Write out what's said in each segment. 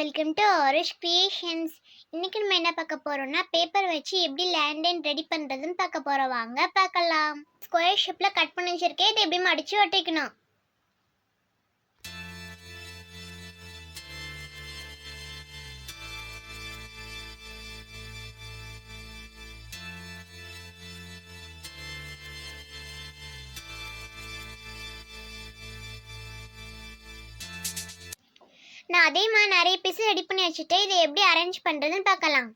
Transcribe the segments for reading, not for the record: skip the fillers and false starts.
Welcome to Aarish creations. இன்னைக்கு நம்ம என்ன பார்க்க போறோம்னா பேப்பர் வச்சு எப்படி லேண்டன் ரெடி பண்றதுன்னு பார்க்க போறோம். வாங்க பார்க்கலாம். ஸ்கொயர் ஷேப்ல கட் பண்ணி வச்சிருக்கேன். இதை எப்படி மடிச்சு ஒட்டிக்கணும். நான் அதே மாதிரி நிறைய பீஸ் ரெடி பண்ணி வச்சுட்டேன். இதை எப்படி அரேஞ்ச் பண்றதுன்னு பார்க்கலாம்.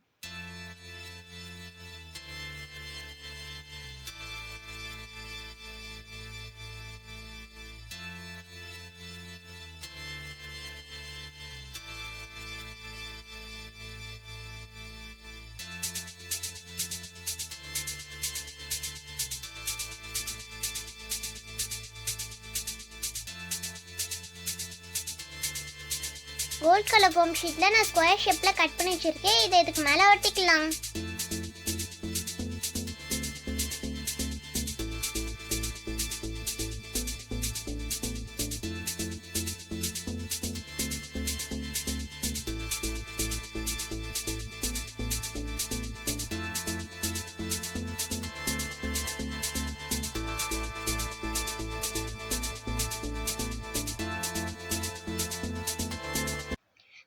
கோல்ட் கலர் ஃபோம் ஷீட்ல நான் ஸ்கொயர் ஷேப்ல கட் பண்ணி வச்சிருக்கேன். இதை இதுக்கு மேல ஒட்டிக்கலாம்.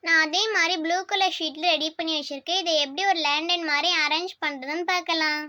நான் அதே மாதிரி ப்ளூ கலர் ஷீட்ல ரெடி பண்ணி வச்சிருக்கேன். இதை எப்படி ஒரு லேண்டன் மாதிரி அரேஞ்ச் பண்றதுன்னு பார்க்கலாம்.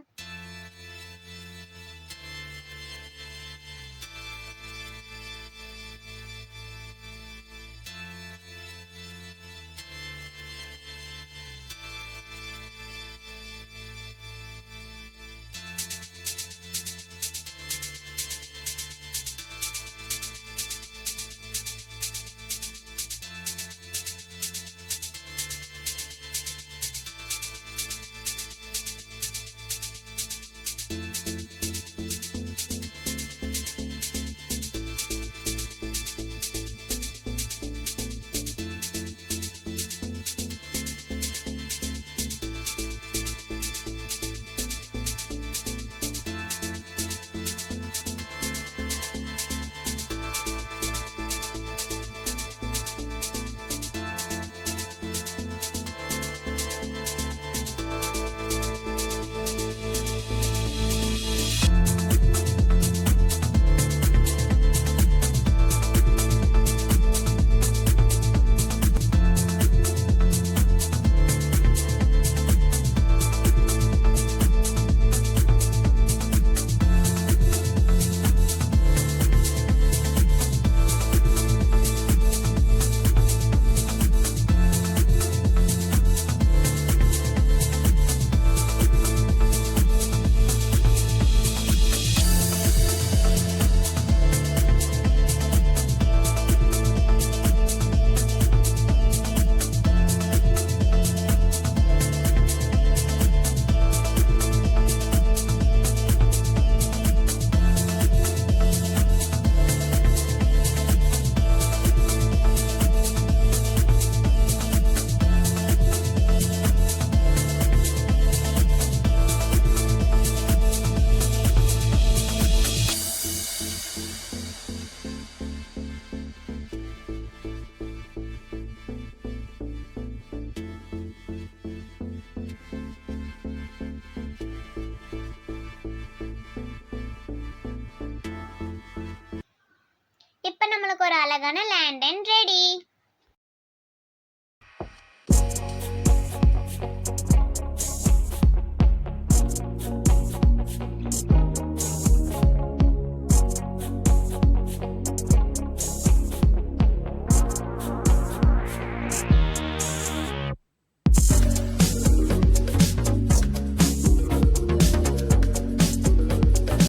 இப்போ நம்மளுக்கு ஒரு அழகான லேண்டன் ரெடி.